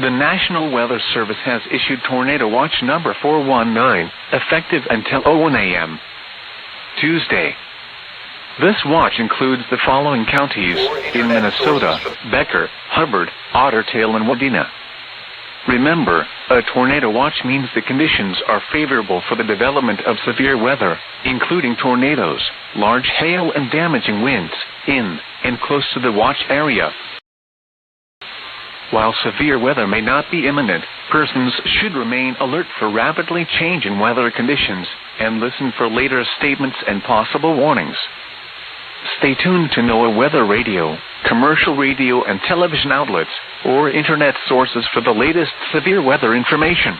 The National Weather Service has issued Tornado Watch number 419, effective until 01 a.m. Tuesday. This watch includes the following counties in Minnesota: Becker, Hubbard, Otter Tail, and Wadena. Remember, a tornado watch means the conditions are favorable for the development of severe weather, including tornadoes, large hail, and damaging winds, in and close to the watch area. While severe weather may not be imminent, persons should remain alert for rapidly changing weather conditions and listen for later statements and possible warnings. Stay tuned to NOAA weather radio, commercial radio and television outlets, or internet sources for the latest severe weather information.